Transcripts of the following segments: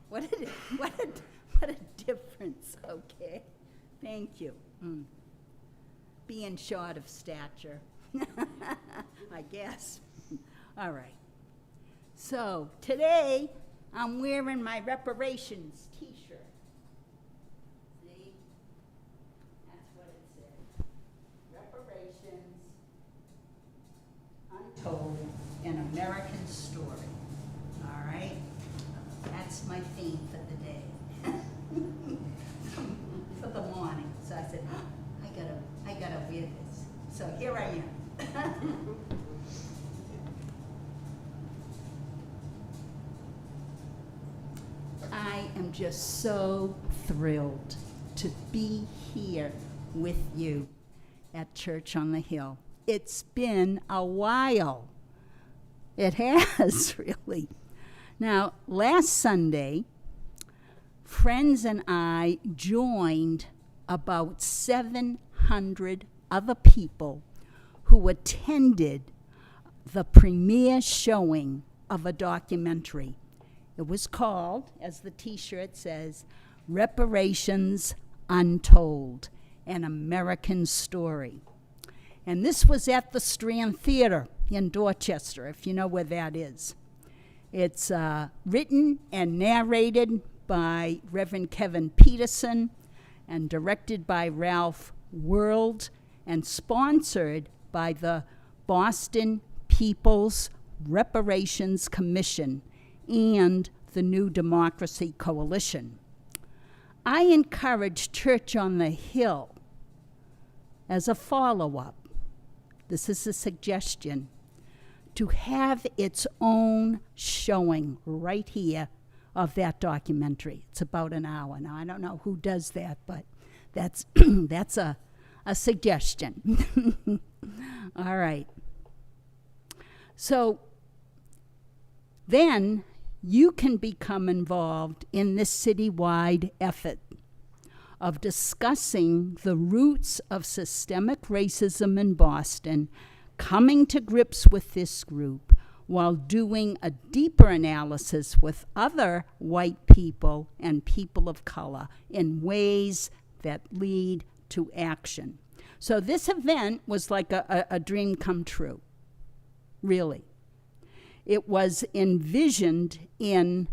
What a, what a, what a difference, okay? Thank you. Being short of stature, I guess. All right. So today, I'm wearing my reparations t-shirt. See? That's what it says. Reparations, Untold, an American Story. All right? That's my theme for the day. For the morning. So I said, I gotta wear this. So here I am. I am just so thrilled to be here with you at Church on the Hill. It's been a while. It has, really. Now, last Sunday, friends and I joined about 700 other people who attended the premiere showing of a documentary. It was called, as the t-shirt says, Reparations Untold, an American Story. And this was at the Strand Theater in Dorchester, if you know where that is. It's written and narrated by Reverend Kevin Peterson and directed by Ralph World and sponsored by the Boston People's Reparations Commission and the New Democracy Coalition. I encourage Church on the Hill as a follow-up, this is a suggestion, to have its own showing right here of that documentary. It's about an hour. Now, I don't know who does that, but that's that's a suggestion. All right. So then you can become involved in this citywide effort of discussing the roots of systemic racism in Boston, coming to grips with this group while doing a deeper analysis with other white people and people of color in ways that lead to action. So this event was like a dream come true, really. It was envisioned in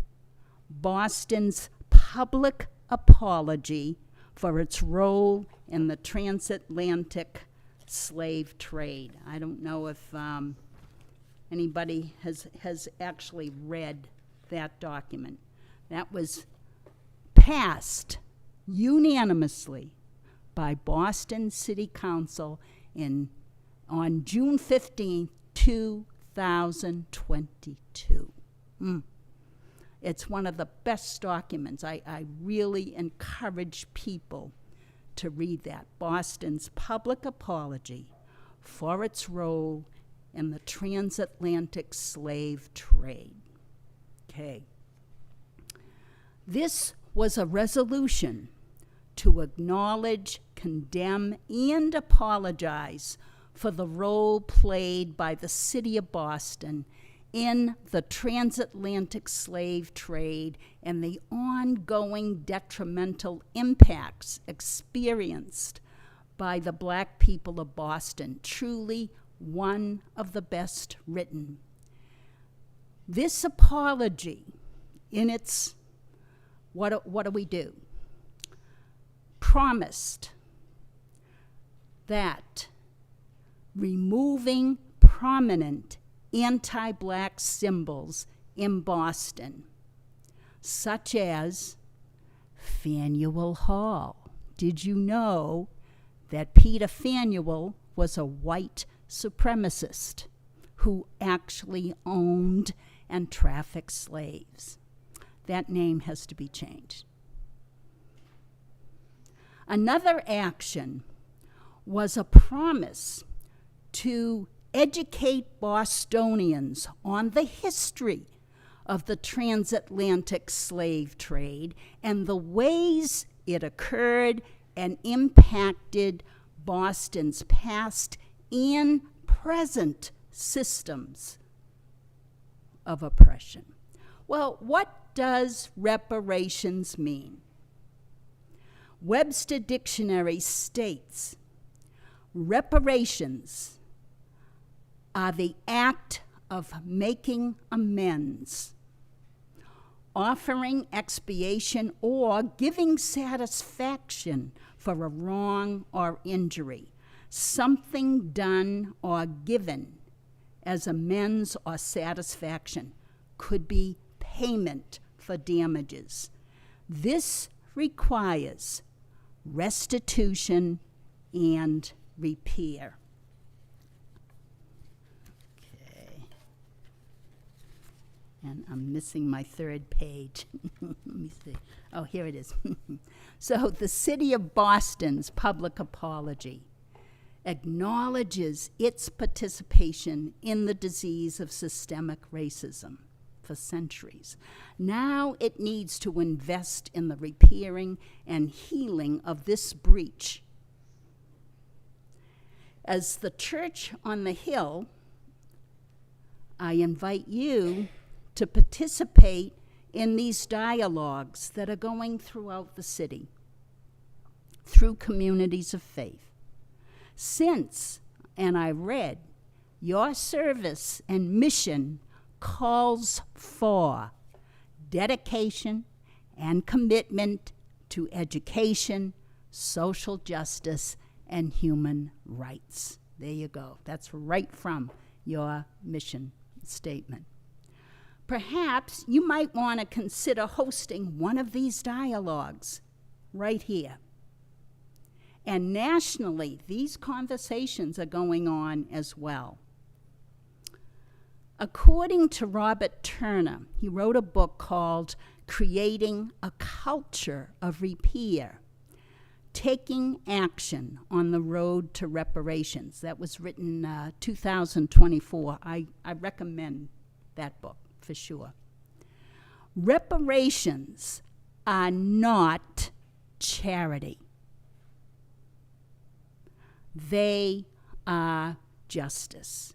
Boston's public apology for its role in the transatlantic slave trade. I don't know if anybody has actually read that document. That was passed unanimously by Boston City Council on June 15th, 2022. It's one of the best documents. I really encourage people to read that. Boston's public apology for its role in the transatlantic slave trade. Okay. This was a resolution to acknowledge, condemn, and apologize for the role played by the city of Boston in the transatlantic slave trade and the ongoing detrimental impacts experienced by the black people of Boston. Truly one of the best written. This apology, in its, what do we do? Promised that removing prominent anti-black symbols in Boston, such as Faneuil Hall. Did you know that Peter Faneuil was a white supremacist who actually owned and trafficked slaves? That name has to be changed. Another action was a promise to educate Bostonians on the history of the transatlantic slave trade and the ways it occurred and impacted Boston's past and present systems of oppression. Well, what does reparations mean? Webster Dictionary states, reparations are the act of making amends, offering expiation, or giving satisfaction for a wrong or injury, something done or given as amends or satisfaction. Could be payment for damages. This requires restitution and repair. Okay. And I'm missing my third page. Let me see. Oh, here it is. So the City of Boston's public apology acknowledges its participation in the disease of systemic racism for centuries. Now it needs to invest in the repairing and healing of this breach. As the Church on the Hill, I invite you to participate in these dialogues that are going throughout the city through communities of faith. Since, and I read, your service and mission calls for dedication and commitment to education, social justice, and human rights. There you go. That's right from your mission statement. Perhaps you might want to consider hosting one of these dialogues right here. And nationally, these conversations are going on as well. According to Robert Turner, he wrote a book called Creating a Culture of Repair, Taking Action on the Road to Reparations. That was written 2024. I recommend that book for sure. Reparations are not charity. They are justice.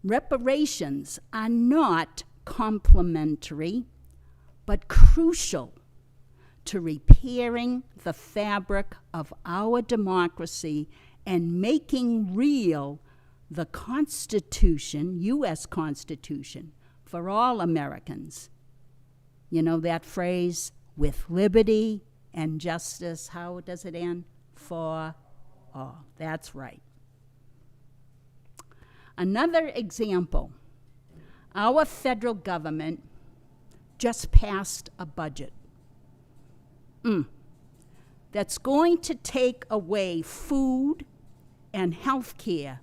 Reparations are not complementary, but crucial to repairing the fabric of our democracy and making real the Constitution, U.S. Constitution, for all Americans. You know that phrase, with liberty and justice, how does it end? For all. That's right. Another example, our federal government just passed a budget that's going to take away food and health care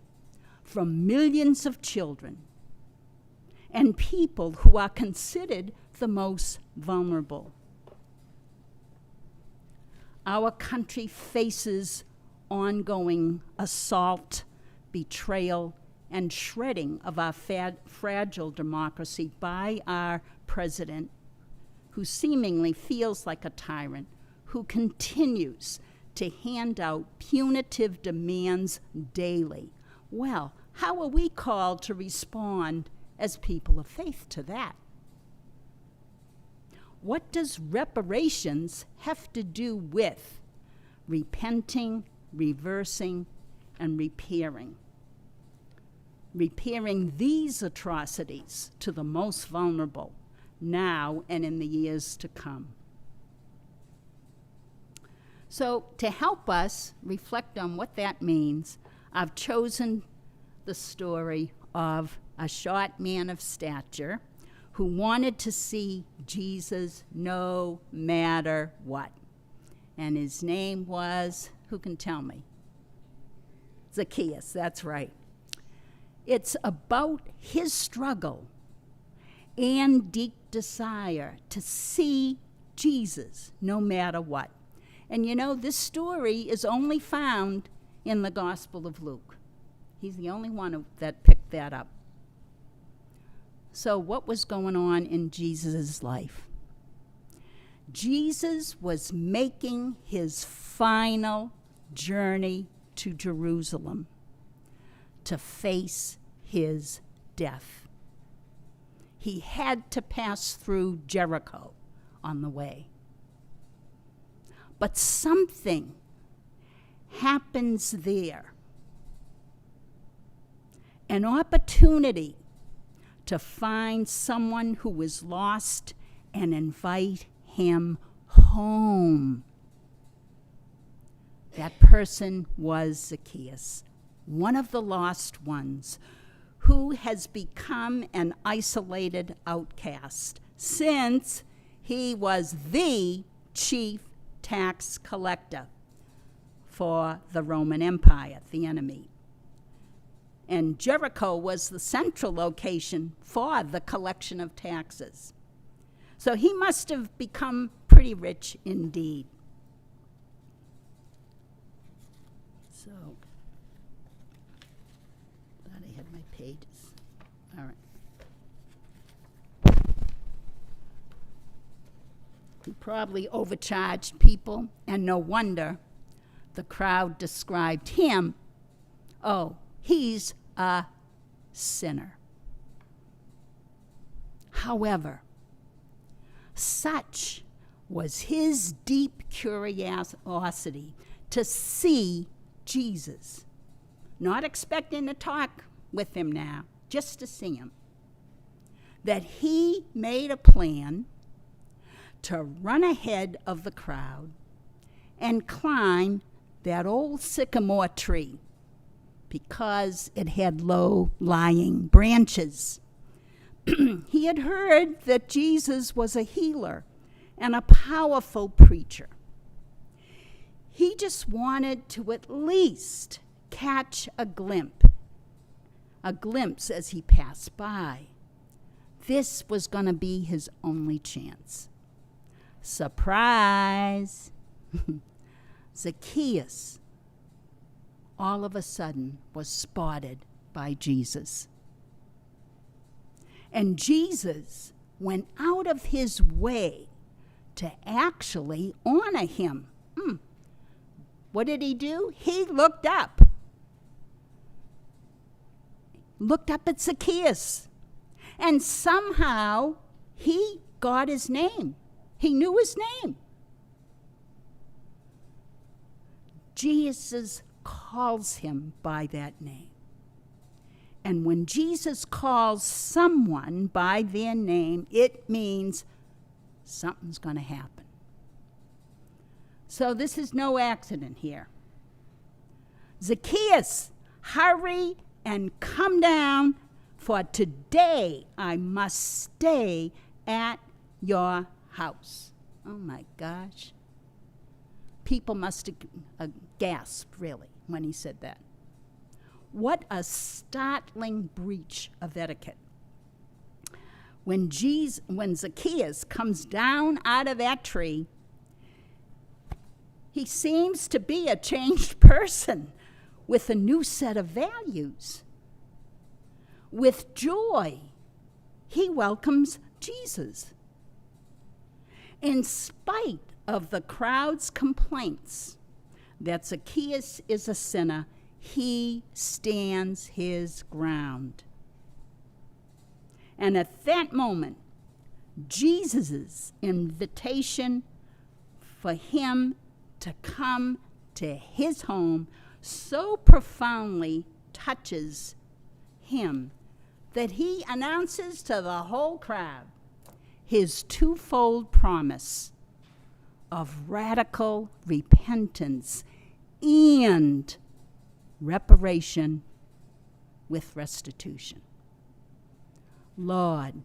from millions of children and people who are considered the most vulnerable. Our country faces ongoing assault, betrayal, and shredding of our fragile democracy by our president, who seemingly feels like a tyrant, who continues to hand out punitive demands daily. Well, how are we called to respond as people of faith to that? What does reparations have to do with repenting, reversing, and repairing? Repairing these atrocities to the most vulnerable now and in the years to come. So to help us reflect on what that means, I've chosen the story of a short man of stature who wanted to see Jesus no matter what. And his name was, who can tell me? Zacchaeus, that's right. It's about his struggle and deep desire to see Jesus no matter what. And you know, this story is only found in the Gospel of Luke. He's the only one that picked that up. So what was going on in Jesus' life? Jesus was making his final journey to Jerusalem to face his death. he had to pass through Jericho on the way. But something happens there. An opportunity to find someone who is lost and invite him home. That person was Zacchaeus, one of the lost ones, who has become an isolated outcast since he was the chief tax collector for the Roman Empire, the enemy. And Jericho was the central location for the collection of taxes. So he must have become pretty rich indeed. So, thought I had my pages. All right. He probably overcharged people, and no wonder the crowd described him, oh, he's a sinner. However, such was his deep curiosity to see Jesus, not expecting to talk with him now, just to see him, that he made a plan to run ahead of the crowd and climb that old sycamore tree because it had low-lying branches. He had heard that Jesus was a healer and a powerful preacher. He just wanted to at least catch a glimpse as he passed by. This was going to be his only chance. Surprise! Zacchaeus, all of a sudden, was spotted by Jesus. And Jesus went out of his way to actually honor him. What did he do? He looked up. Looked up at Zacchaeus. And somehow he got his name. He knew his name. Jesus calls him by that name. And when Jesus calls someone by their name, it means something's going to happen. So this is no accident here. Zacchaeus, hurry and come down, for today I must stay at your house. Oh my gosh. People must have gasped, really, when he said that. What a startling breach of etiquette. When Zacchaeus comes down out of that tree, he seems to be a changed person with a new set of values. With joy, he welcomes Jesus. In spite of the crowd's complaints that Zacchaeus is a sinner, he stands his ground. And at that moment, Jesus' invitation for him to come to his home so profoundly touches him that he announces to the whole crowd his twofold promise of radical repentance and reparation with restitution. Lord,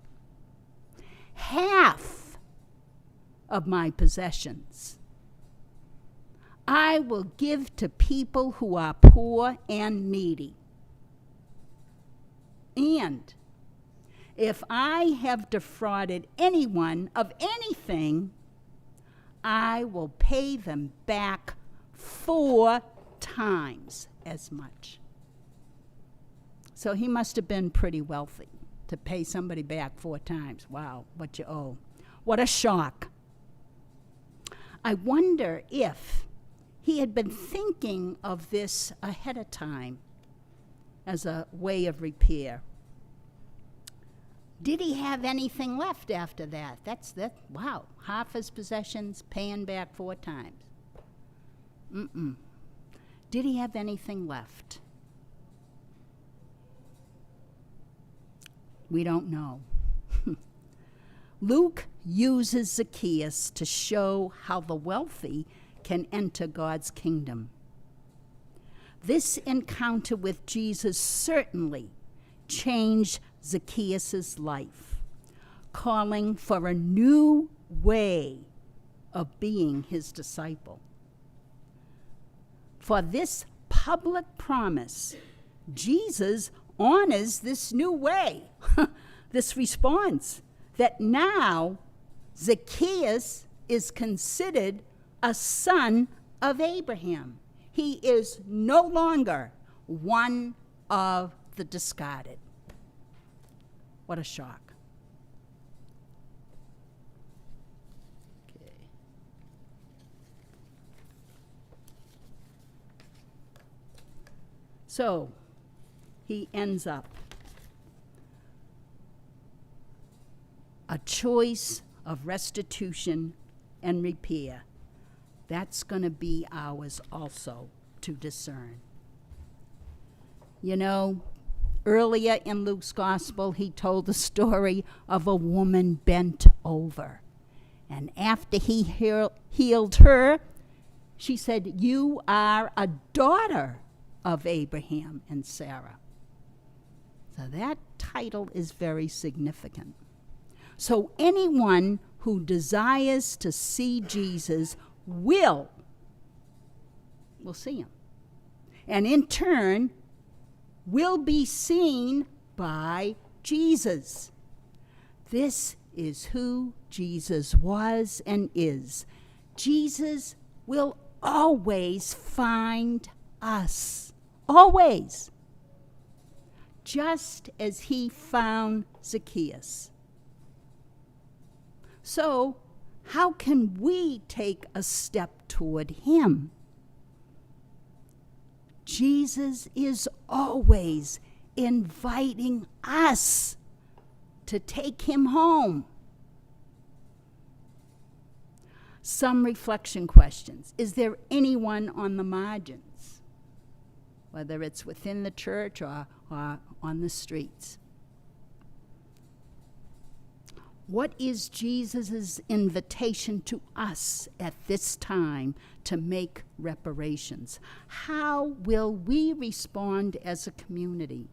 half of my possessions I will give to people who are poor and needy. And if I have defrauded anyone of anything, I will pay them back 4 times as much. So he must have been pretty wealthy to pay somebody back 4 times. Wow, what you owe. What a shock. I wonder if he had been thinking of this ahead of time as a way of repair. Did he have anything left after that? Wow, half his possessions, paying back 4 times. Did he have anything left? We don't know. Luke uses Zacchaeus to show how the wealthy can enter God's kingdom. This encounter with Jesus certainly changed Zacchaeus' life, calling for a new way of being his disciple. For this public promise, Jesus honors this new way, this response, that now Zacchaeus is considered a son of Abraham. He is no longer one of the discarded. What a shock. Okay. So, he ends up a choice of restitution and repair. That's going to be ours also to discern. You know, earlier in Luke's gospel, he told the story of a woman bent over. And after he healed her, she said, "You are a daughter of Abraham and Sarah." So that title is very significant. So anyone who desires to see Jesus will see him. And in turn, will be seen by Jesus. This is who Jesus was and is. Jesus will always find us. Always. Just as he found Zacchaeus. So, how can we take a step toward him? Jesus is always inviting us to take him home. Some reflection questions. Is there anyone on the margins, whether it's within the church or on the streets? What is Jesus' invitation to us at this time to make reparations? How will we respond as a community?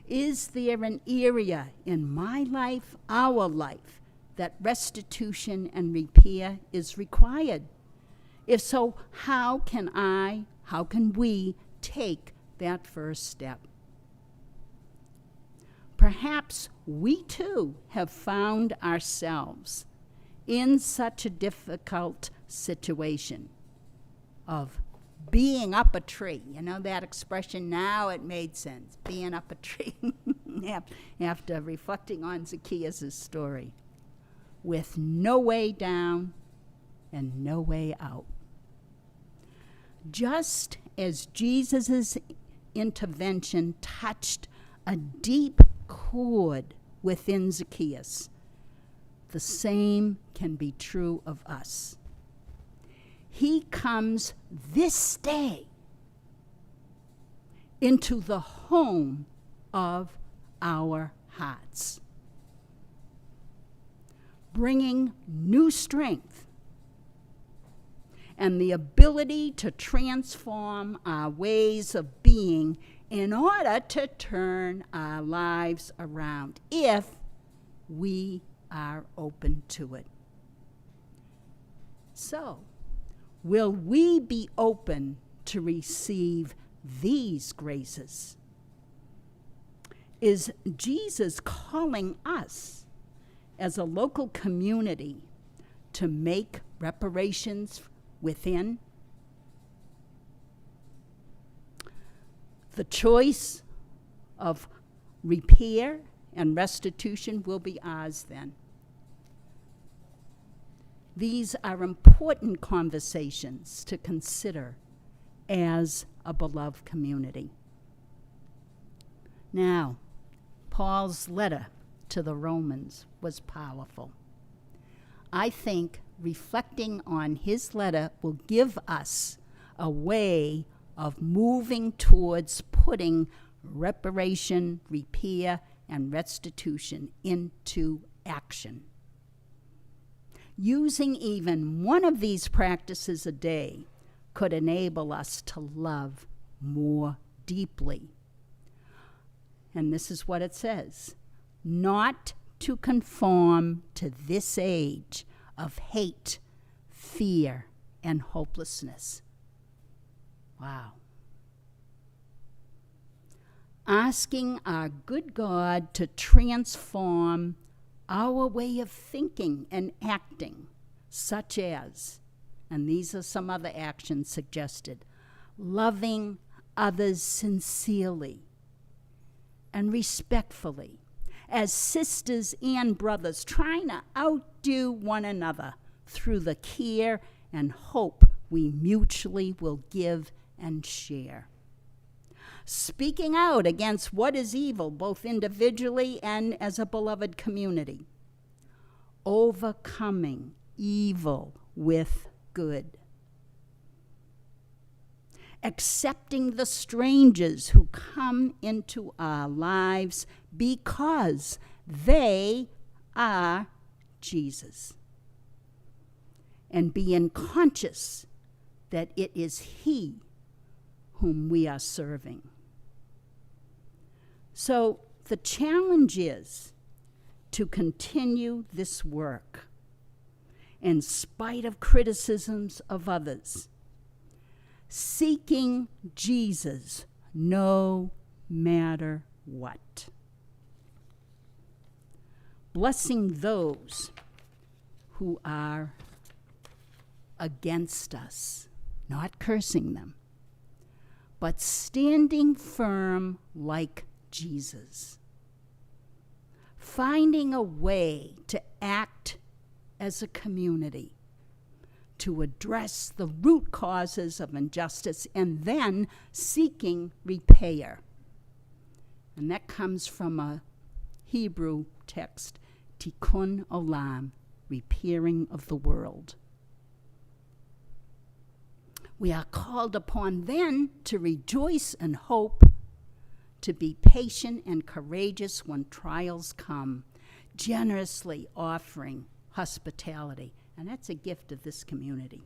Is there an area in my life, our life, that restitution and repair is required? If so, how can we take that first step? Perhaps we too have found ourselves in such a difficult situation of being up a tree. You know that expression, now it made sense, being up a tree, after reflecting on Zacchaeus' story, with no way down and no way out. Just as Jesus' intervention touched a deep chord within Zacchaeus, the same can be true of us. He comes this day into the home of our hearts, bringing new strength and the ability to transform our ways of being in order to turn our lives around, if we are open to it. So, will we be open to receive these graces? Is Jesus calling us as a local community to make reparations within? The choice of repair and restitution will be ours then. These are important conversations to consider as a beloved community. Now, Paul's letter to the Romans was powerful. I think reflecting on his letter will give us a way of moving towards putting reparation, repair, and restitution into action. Using even one of these practices a day could enable us to love more deeply. And this is what it says: not to conform to this age of hate, fear, and hopelessness. Wow. Asking our good God to transform our way of thinking and acting, such as, and these are some other actions suggested, loving others sincerely and respectfully, as sisters and brothers, trying to outdo one another through the care and hope we mutually will give and share. Speaking out against what is evil, both individually and as a beloved community. Overcoming evil with good. Accepting the strangers who come into our lives because they are Jesus. And being conscious that it is He whom we are serving. So the challenge is to continue this work in spite of criticisms of others, seeking Jesus no matter what. Blessing those who are against us, not cursing them, but standing firm like Jesus. Finding a way to act as a community to address the root causes of injustice and then seeking repair. And that comes from a Hebrew text, Tikkun Olam, repairing of the world. We are called upon then to rejoice and hope, to be patient and courageous when trials come, generously offering hospitality. And that's a gift of this community.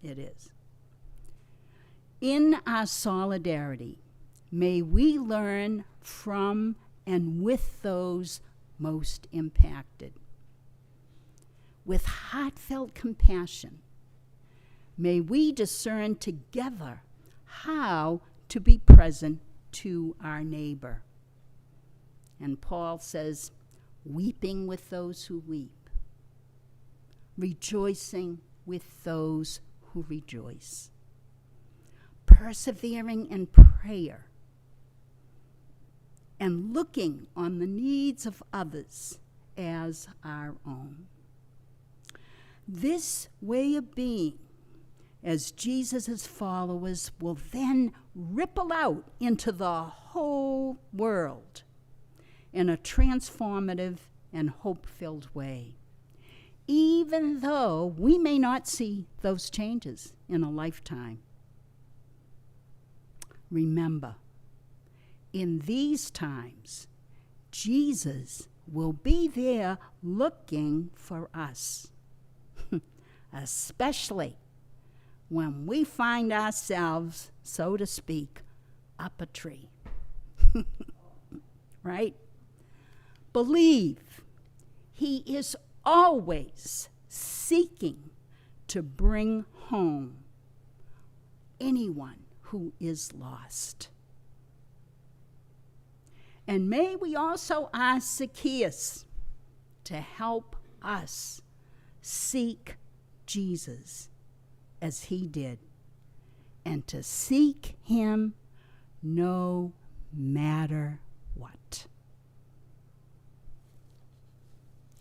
It is. In our solidarity, may we learn from and with those most impacted. With heartfelt compassion, may we discern together how to be present to our neighbor. And Paul says, weeping with those who weep, rejoicing with those who rejoice, persevering in prayer, and looking on the needs of others as our own. This way of being, as Jesus' followers, will then ripple out into the whole world in a transformative and hope-filled way, even though we may not see those changes in a lifetime. Remember, in these times, Jesus will be there looking for us, especially when we find ourselves, so to speak, up a tree. Right? Believe He is always seeking to bring home anyone who is lost. And may we also ask Zacchaeus to help us seek Jesus as he did, and to seek Him no matter what.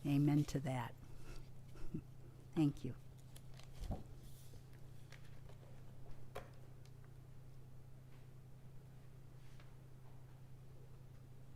Amen to that. Thank you.